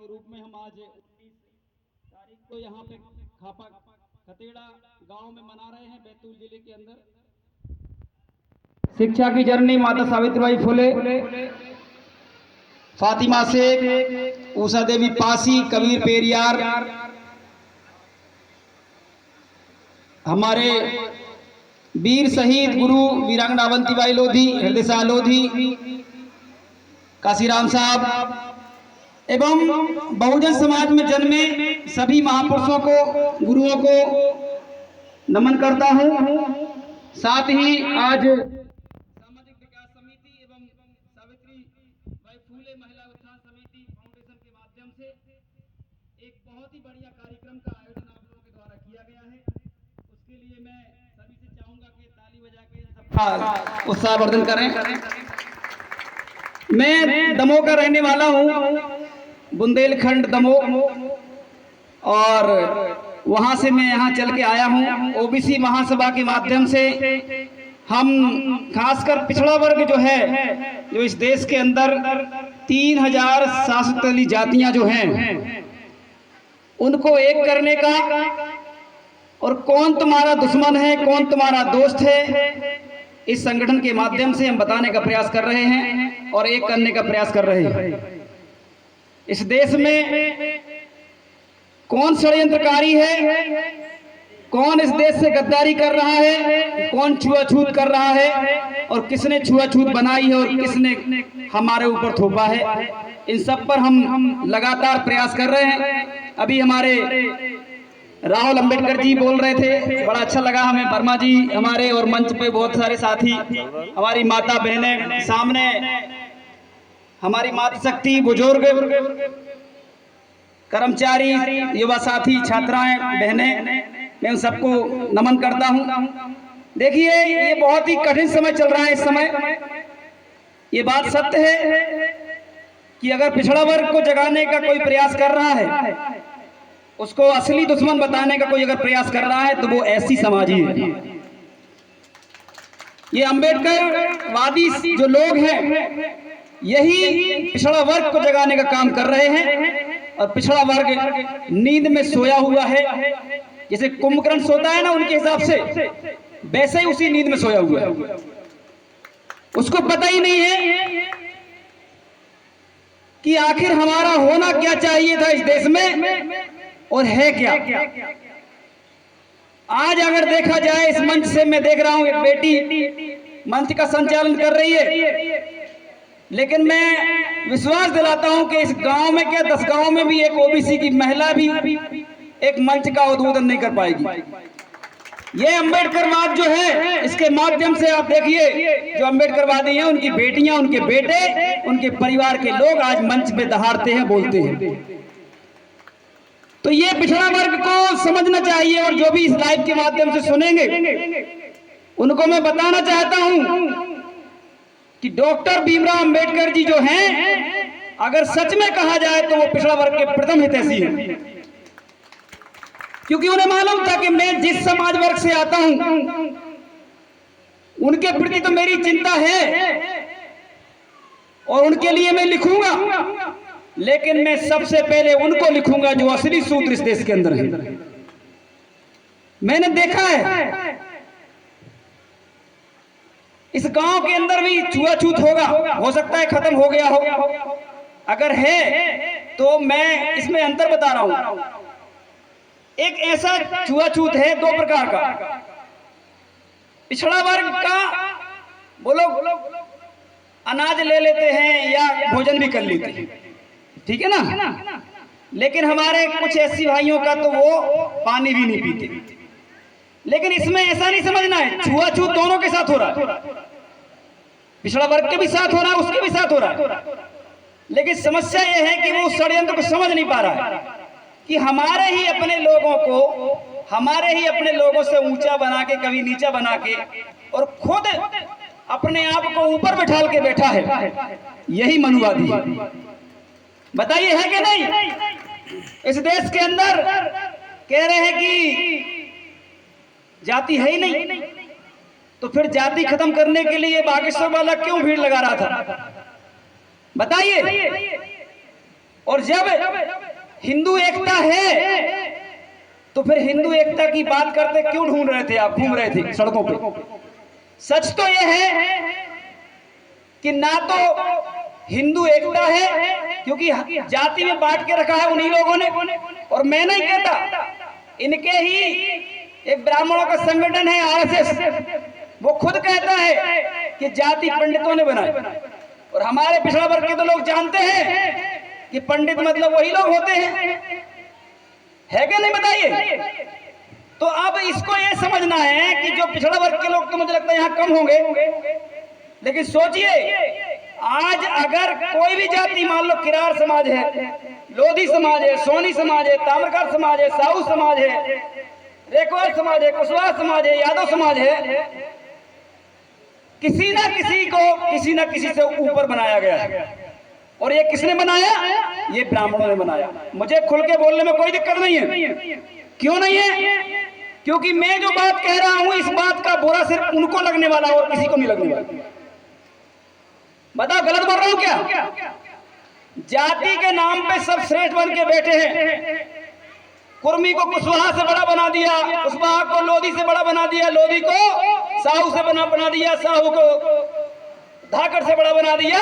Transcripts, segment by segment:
के रूप में हम आज 19 तारीख को यहाँ पे खापा खतेड़ा गांव में मना रहे हैं, बैतूल जिले के अंदर। शिक्षा की जननी माता सावित्रीबाई फुले, फातिमा शेख, उषा देवी पासी, कबीर पेरियार, हमारे वीर शहीद गुरु वीरांगना अवंतीबाई लोधी, हृदय शाह लोधी, काशीराम साहब एवं बहुजन समाज में जन्मे सभी महापुरुषों को, गुरुओं को नमन करता हूं। साथ ही आज सामाजिक विकास समिति एवं सावित्रीबाई फुले महिला उत्थान समिति फाउंडेशन के माध्यम से एक बहुत ही बढ़िया कार्यक्रम का आयोजन आप लोगों के द्वारा किया गया है। उसके लिए मैं सभी से चाहूंगा कि ताली बजा के सबका उत्साहवर्धन करें। मैं दमोह का रहने वाला हूं, बुंदेलखंड दमोह, और वहां से मैं यहाँ चल के आया हूँ। ओबीसी महासभा के माध्यम से हम खासकर पिछड़ा वर्ग जो है, जो इस देश के अंदर 3000 जातियां जो हैं, उनको एक करने का, और कौन तुम्हारा दुश्मन है, कौन तुम्हारा दोस्त है, इस संगठन के माध्यम से हम बताने का प्रयास कर रहे हैं और एक करने का प्रयास कर रहे हैं। इस देश में कौन षड्यंत्रकारी है, कौन इस देश से गद्दारी कर रहा है, कौन छुआछूत कर रहा है, और किसने छुआछूत बनाई है और किसने हमारे ऊपर थोपा है, इन सब पर हम लगातार प्रयास कर रहे हैं। अभी हमारे राहुल अंबेडकर जी बोल रहे थे, बड़ा अच्छा लगा हमें। वर्मा जी हमारे, और मंच पे बहुत सारे साथी, हमारी माता बहनें, सामने हमारी मातृ शक्ति, बुजुर्ग, कर्मचारी, युवा साथी, छात्राएं, बहनें, मैं उन सबको नमन करता हूं। देखिए, ये बहुत ही कठिन समय चल रहा है इस समय। ये बात सत्य है कि अगर पिछड़ा वर्ग को जगाने का कोई प्रयास कर रहा है, उसको असली दुश्मन बताने का कोई अगर प्रयास कर रहा है, तो वो ऐसी समाजी है। ये अंबेडकर वादी जो लोग हैं, यही पिछड़ा वर्ग को जगाने का काम कर रहे हैं, और पिछड़ा वर्ग नींद में सोया हुआ है। जैसे कुंभकर्ण सोता है ना, उनके हिसाब से वैसे ही उसी नींद में सोया हुआ है। उसको पता ही नहीं है कि आखिर हमारा होना क्या चाहिए था इस देश में, और है क्या। आज अगर देखा जाए, इस मंच से मैं देख रहा हूं एक बेटी मंच का संचालन कर रही है, लेकिन मैं विश्वास दिलाता हूं कि इस गांव में क्या 10 गांव में भी एक ओबीसी की महिला भी एक मंच का उद्बोधन नहीं कर पाएगी। ये अंबेडकरवाद जो है, इसके माध्यम से आप देखिए, जो अंबेडकरवादी हैं, उनकी बेटियां, उनके बेटे, उनके परिवार के लोग आज मंच पे दहाड़ते हैं, बोलते हैं। तो ये पिछड़ा वर्ग को समझना चाहिए, और जो भी इस लाइव के माध्यम से सुनेंगे, उनको मैं बताना चाहता हूं कि डॉक्टर भीमराव अंबेडकर जी जो हैं, अगर सच में कहा जाए तो वो पिछड़ा वर्ग के प्रथम हितैषी हैं। क्योंकि उन्हें मालूम था कि मैं जिस समाज वर्ग से आता हूं, उनके प्रति तो मेरी चिंता है, और उनके लिए मैं लिखूंगा, लेकिन मैं सबसे पहले उनको लिखूंगा जो असली शूद्र इस देश के अंदर है। मैंने देखा है इस गांव के अंदर भी छुआछूत होगा, हो सकता है खत्म हो गया हो, अगर है तो मैं इसमें अंतर बता रहा हूं। एक ऐसा छुआछूत है 2 प्रकार का। पिछड़ा वर्ग का वो लोग अनाज ले लेते हैं या भोजन भी कर लेते हैं, ठीक है ना, लेकिन हमारे कुछ ऐसी भाइयों का तो वो पानी भी नहीं पीते। लेकिन इसमें ऐसा नहीं समझना है, छुआछूत दोनों के साथ हो रहा है, पिछड़ा वर्ग के भी साथ हो रहा है, उसके भी साथ हो रहा है। लेकिन समस्या यह है कि वो षड्यंत्र को समझ नहीं पा रहा है कि हमारे ही अपने लोगों को, हमारे ही अपने लोगों से ऊंचा बना के, कभी नीचा बना के, और खुद अपने आप को ऊपर बिठा के बैठा है, यही मनुवादी है। बताइए है कि नहीं? इस देश के अंदर कह रहे हैं कि जाति है ही नहीं, तो फिर जाति खत्म करने के लिए बागेश्वर वाला क्यों भीड़ लगा रहा था, बताइए। और जब हिंदू एकता है तो फिर हिंदू एकता की बात करते क्यों ढूंढ रहे थे आप, घूम रहे थे सड़कों पे? सच तो यह है कि ना तो हिंदू एकता है, क्योंकि जाति में बांट के रखा है उन्हीं लोगों ने। और मैं नहीं कहता, इनके ही एक ब्राह्मणों का संगठन है आरएसएस, वो खुद कहता है कि जाति पंडितों ने बनाई। और हमारे पिछड़ा वर्ग के तो लोग जानते हैं कि पंडित मतलब वही लोग होते हैं, है क्या नहीं बताइए? तो अब इसको ये समझना है कि जो पिछड़ा वर्ग के लोग तो मुझे लगता है यहाँ कम होंगे, लेकिन सोचिए आज अगर कोई भी जाति, मान लो किरार समाज है, लोधी समाज है, सोनी समाज है, ताम्रकार समाज है, साहू समाज है, रेकवार समाज है, कुशवाहा समाज है, यादव समाज है, किसी ना किसी को किसी ना किसी से ऊपर बनाया गया है। और ये किसने बनाया? ये ब्राह्मणों ने बनाया। मुझे खुल के बोलने में कोई दिक्कत नहीं है। क्यों नहीं है? क्योंकि मैं जो बात कह रहा हूं इस बात का बुरा सिर्फ उनको लगने वाला और किसी को नहीं लगने वाला। बताओ गलत बोल रहा हूं क्या? जाति के नाम पे सब श्रेष्ठ बन के बैठे हैं। कुर्मी को कुशवाहा से बड़ा बना दिया, कुशवाहा को लोधी से बड़ा बना दिया, लोधी को साहू से बना दिया, साहू को धाकड़ से बड़ा बना दिया।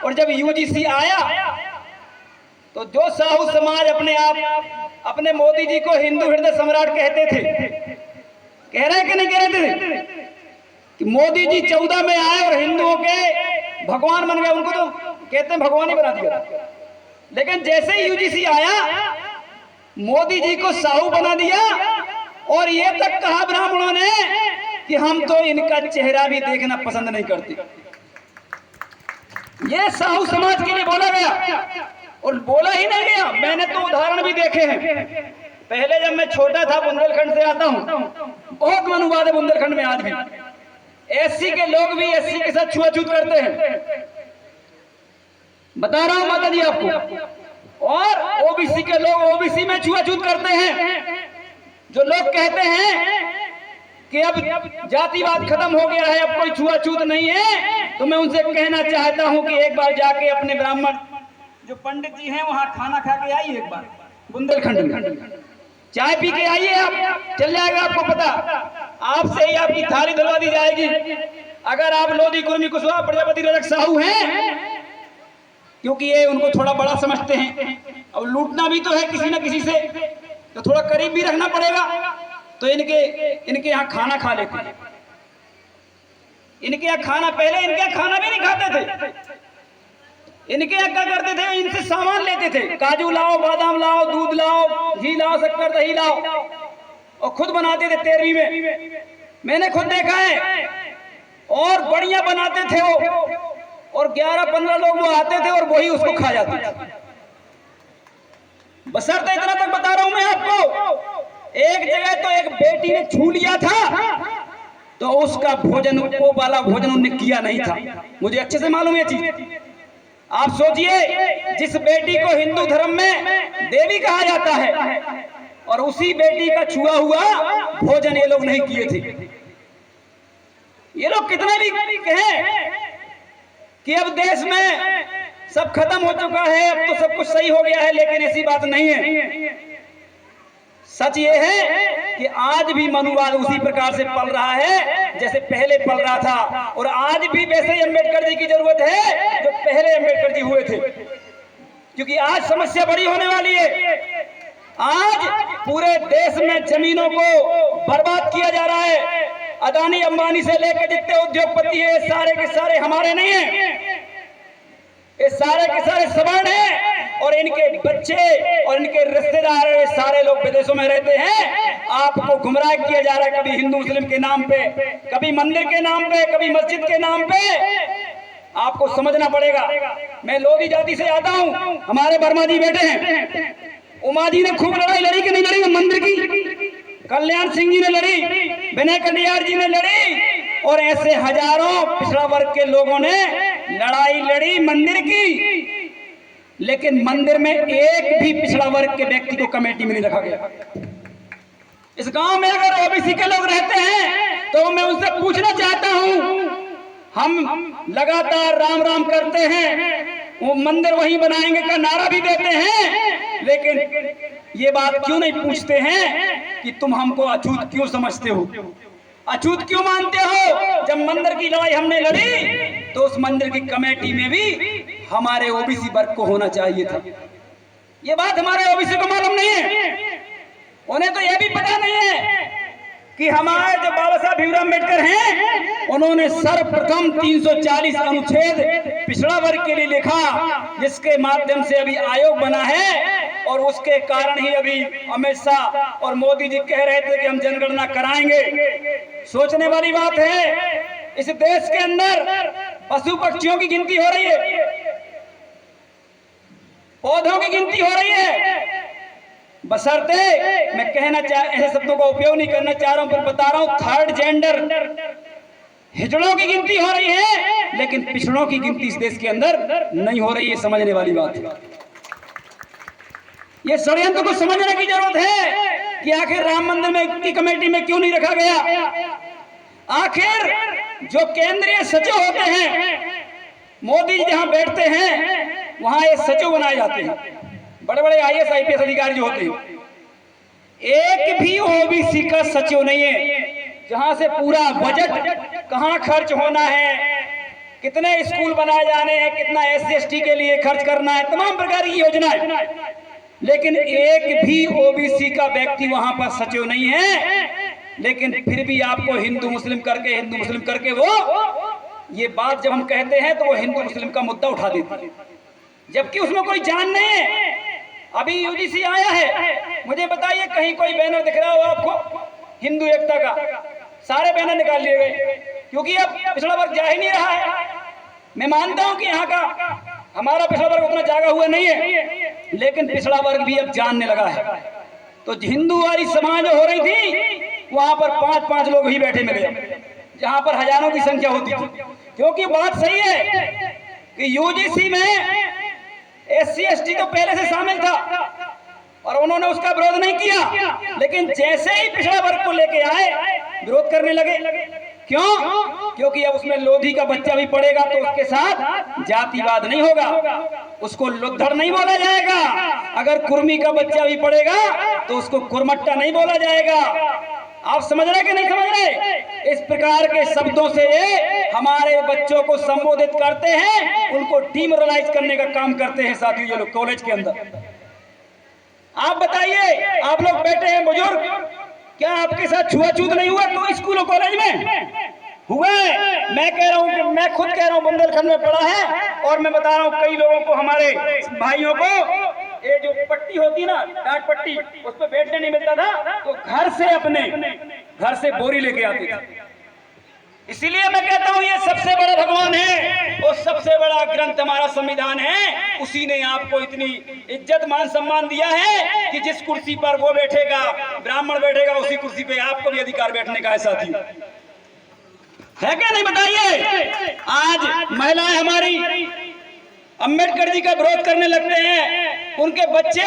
और जब यूजीसी आया तो जो साहू समाज अपने मोदी जी को हिंदू हृदय सम्राट कहते थे, कह रहे हैं कि नहीं कह रहे थे कि मोदी जी 14 में आए और हिंदुओं के भगवान बन गए, उनको तो कहते हैं भगवान ही बना दिया। लेकिन जैसे ही यूजीसी आया मोदी जी को साहू बना दिया और ये तक कहा ब्राह्मणों ने कि हम तो इनका चेहरा भी देखना पसंद नहीं करते। ये साहू समाज के लिए बोला गया। और बोला ही नहीं गया, मैंने तो उदाहरण भी देखे हैं। पहले जब मैं छोटा था, बुंदेलखंड से आता हूं, बहुत मनुवाद है बुंदेलखंड में आज भी। एससी के लोग भी एससी के साथ छुआछूत करते हैं, बता रहा हूं माता जी आपको। और ओबीसी के लोग ओबीसी में छुआछूत करते हैं। जो लोग कहते हैं कि अब जातिवाद खत्म हो गया है, अब कोई छुआछूत नहीं है, तो मैं उनसे कहना चाहता हूं कि एक बार जाके अपने ब्राह्मण जो पंडित जी हैं वहां खाना खा के आइए, एक बार बुंदेलखंड में चाय पी के आइए, आप चल जाएगा आपको पता। आपसे ही आपकी थाली धुलवा दी जाएगी। अगर आप लोधी, कुर्मी, कुशवाहा, प्रजापति, रजक, साहू हैं, क्योंकि ये उनको थोड़ा बड़ा समझते हैं और लूटना भी तो है किसी न किसी से, तो थोड़ा करीब भी रखना पड़ेगा। तो इनके यहाँ खाना खा लेते हैं। इनके यहाँ खाना, पहले इनके यहाँ खाना भी नहीं खाते थे। इनके यहाँ क्या करते थे, इनसे सामान लेते थे, काजू लाओ, बादाम लाओ, दूध लाओ, घी लाओ, शक्कर, दही लाओ, और खुद बनाते थे 13वीं में। मैंने खुद देखा है। और बढ़िया बनाते थे वो, और 11-15 लोग वो आते थे और वही उसको खा जाते थे। बशर्ते इतना तक बता रहा हूं मैं आपको, एक जगह तो एक बेटी ने छू लिया था तो उसका भोजन, वो वाला भोजन उन्होंने किया नहीं था। मुझे अच्छे से मालूम है चीज। आप सोचिए, जिस बेटी को हिंदू धर्म में देवी कहा जाता है और उसी बेटी का छुआ हुआ भोजन ये लोग नहीं किए थे। ये लोग कितना भी कहें कि अब देश में सब खत्म हो चुका है, अब तो सब कुछ सही हो गया है, लेकिन ऐसी बात नहीं है। सच ये है कि आज भी मनुवाद उसी प्रकार से पल रहा है जैसे पहले पल रहा था। और आज भी वैसे ही अम्बेडकर जी की जरूरत है जो पहले अम्बेडकर जी हुए थे, क्योंकि आज समस्या बड़ी होने वाली है। आज पूरे देश में जमीनों को बर्बाद किया जा रहा है। अदानी अंबानी से लेकर जितने उद्योगपति है, सारे के सारे हमारे नहीं है, ये सारे के सारे सवर्ण हैं। और इनके बच्चे और इनके रिश्तेदार सारे लोग विदेशों में रहते हैं। आपको गुमराह किया जा रहा है, कभी हिंदू मुस्लिम के नाम पे, कभी मंदिर के नाम पे, कभी मस्जिद के नाम पे। आपको समझना पड़ेगा। मैं लोधी जाति से आता हूँ, हमारे वर्मा जी बैठे हैं। उमा जी ने खूब लड़ाई लड़ी कि नहीं लड़ी मंदिर की? कल्याण सिंह जी ने लड़ी, विनय कटियार जी ने लड़ी, और ऐसे हजारों पिछड़ा वर्ग के लोगों ने लड़ाई लड़ी मंदिर की। लेकिन मंदिर में एक भी पिछड़ा वर्ग के व्यक्ति को कमेटी में नहीं रखा गया। इस गांव में अगर ओबीसी के लोग रहते हैं तो मैं उनसे पूछना चाहता हूं, हम लगातार राम राम करते हैं, वो मंदिर वहीं बनाएंगे का नारा भी देते हैं, लेकिन ये बात क्यों नहीं पूछते हैं कि तुम हमको अछूत क्यों समझते हो, अछूत क्यों मानते हो? जब मंदिर की लड़ाई हमने लड़ी तो उस मंदिर की कमेटी में भी हमारे ओबीसी वर्ग को होना चाहिए था। ये बात हमारे ओबीसी को मालूम नहीं है। उन्हें तो यह भी पता नहीं है कि हमारे जो बाबा साहब भीमराव अम्बेडकर हैं, उन्होंने सर्वप्रथम 340 अनुच्छेद पिछड़ा वर्ग के लिए लिखा, जिसके माध्यम से अभी आयोग बना है। और उसके कारण ही अभी अमित शाह और मोदी जी कह रहे थे कि हम जनगणना कराएंगे। सोचने वाली बात है, इस देश के अंदर पशु पक्षियों की गिनती हो रही है, पौधों की गिनती हो रही है, बशर्ते मैं कहना ऐसे शब्दों का उपयोग नहीं करना चाह रहा हूं, पर बता रहा हूं, थर्ड जेंडर हिजड़ों की गिनती हो रही है, लेकिन पिछड़ों की गिनती इस देश के अंदर नहीं हो रही है। समझने वाली बात है। ये षड्यंत्र को समझने की जरूरत है कि आखिर राम मंदिर में की कमेटी में क्यों नहीं रखा गया। आखिर जो केंद्रीय सचिव होते हैं, मोदी जहां बैठते हैं वहां ये सचिव बनाए जाते हैं, बड़े बड़े IAS IPS अधिकारी जो होते हैं, एक भी ओबीसी का सचिव नहीं है। जहां से पूरा बजट कहां खर्च होना है, कितने स्कूल बनाए जाने हैं, कितना SC ST के लिए खर्च करना है, तमाम प्रकार की योजनाएं, लेकिन एक भी ओबीसी का व्यक्ति वहां पर सचिव नहीं है। लेकिन फिर भी आपको हिंदू मुस्लिम करके वो ये बात जब हम कहते हैं तो वो हिंदू मुस्लिम का मुद्दा उठा देते हैं, जबकि उसमें कोई जान नहीं है। अभी UGC आया है, मुझे बताइए कहीं कोई बैनर दिख रहा हो आपको हिंदू एकता का? सारे बैनर निकाल लिए गए, क्योंकि अब पिछड़ा वर्ग जा ही नहीं रहा है। मैं मानता हूं कि यहाँ का हमारा पिछड़ा वर्ग उतना जागा हुआ नहीं है, लेकिन पिछड़ा वर्ग भी अब जानने लगा है। तो हिंदू वाली समाज हो रही थी, वहां पर 5-5 लोग ही बैठे मिले, जहां पर हजारों की संख्या होती थी। क्योंकि बात सही है कि UGC में SC ST तो पहले से शामिल था और उन्होंने उसका विरोध नहीं किया, लेकिन जैसे ही पिछड़ा वर्ग को लेके आए विरोध करने लगे। क्यों? क्योंकि अब उसमें लोधी का बच्चा भी पड़ेगा तो उसके साथ जातिवाद नहीं होगा, उसको लुद्धड़ नहीं बोला जाएगा। अगर कुर्मी का बच्चा भी पड़ेगा तो उसको कुरमट्टा नहीं बोला जाएगा। आप समझ रहे कि नहीं समझ रहे? इस प्रकार के शब्दों से ये हमारे बच्चों को संबोधित करते हैं, उनको डिमोरलाइज करने का काम करते हैं साथियों ये लोग कॉलेज के अंदर। आप बताइए, आप लोग बैठे हैं बुजुर्ग, क्या आपके साथ छुआछूत नहीं हुआ तो स्कूल और कॉलेज में हुआ है? मैं कह रहा हूं कि मैं खुद कह रहा हूं, बुंदेलखंड में पढ़ा है और मैं बता रहा हूं कई लोगों को, हमारे भाइयों को ये जो पट्टी होती ना, डांट पट्टी, उस पर बैठने नहीं मिलता था तो घर से बोरी लेके आते थे। इसीलिए मैं कहता हूं ये सबसे बड़ा भगवान है और सबसे बड़ा ग्रंथ हमारा संविधान है। उसी ने आपको इतनी इज्जत मान सम्मान दिया है कि जिस कुर्सी पर वो बैठेगा, ब्राह्मण बैठेगा, उसी कुर्सी पे आपको भी अधिकार बैठने का है साथी। है क्या नहीं बताइए? आज महिलाएं हमारी अंबेडकर जी का विरोध करने लगते हैं, उनके बच्चे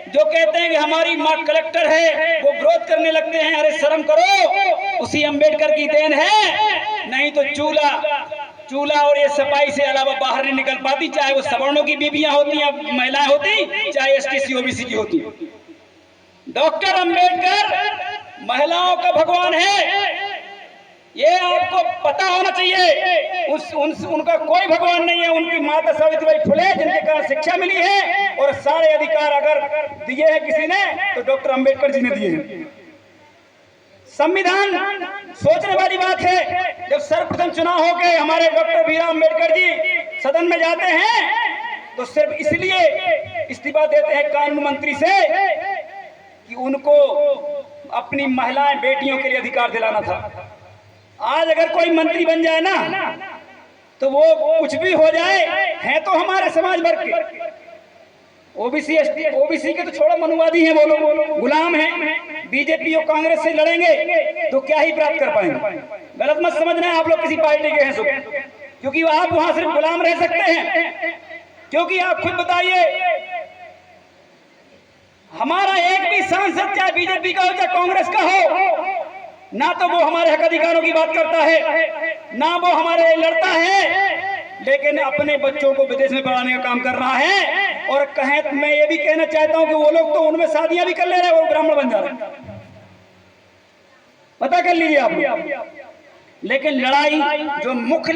जो कहते हैं कि हमारी माँ कलेक्टर है वो विरोध करने लगते हैं। अरे शर्म करो, उसी अंबेडकर की देन है, नहीं तो चूल्हा और ये सफाई से अलावा बाहर नहीं निकल पाती, चाहे वो सवर्णों की बीबियां होती या महिलाएं होती, चाहे ST SC OBC की होती। डॉक्टर अंबेडकर महिलाओं का भगवान है, ये आपको पता होना चाहिए। उनका कोई भगवान नहीं है, उनकी माता सावित्रीबाई फुले जिनके कारण शिक्षा मिली है और सारे अधिकार अगर दिए हैं किसी ने तो डॉक्टर अंबेडकर जी ने दिए हैं। संविधान सोचने वाली बात है। जब सर्वप्रथम चुनाव होके हमारे डॉक्टर भीमराव अम्बेडकर जी सदन में जाते हैं तो सिर्फ इसलिए इस्तीफा देते हैं कानून मंत्री से कि उनको अपनी महिलाएं बेटियों के लिए अधिकार दिलाना था। आज अगर कोई मंत्री बन जाए ना तो वो कुछ भी हो जाए, हैं तो हमारे समाज वर्ग के, OBC ST OBC के तो छोड़ो, मनुवादी हैं वो लोग, गुलाम हैं। बीजेपी और कांग्रेस से लड़ेंगे तो क्या ही प्राप्त कर पाएंगे। गलत मत समझना है आप लोग किसी पार्टी के हैं सो, क्योंकि आप वहां सिर्फ गुलाम रह सकते हैं। क्योंकि आप खुद बताइए, हमारा एक भी सांसद चाहे बीजेपी का हो चाहे कांग्रेस का हो, ना तो वो हमारे हक अधिकारों की बात करता है, ना वो हमारे लड़ता है, लेकिन अपने बच्चों को विदेश में पढ़ाने का काम कर रहा है। और कहें तो मैं ये भी कहना चाहता हूं कि वो लोग तो उनमें शादियां भी कर ले रहे हैं, वो ब्राह्मण बन जा रहे हैं, पता कर लीजिए आप। लेकिन लड़ाई जो मुख्य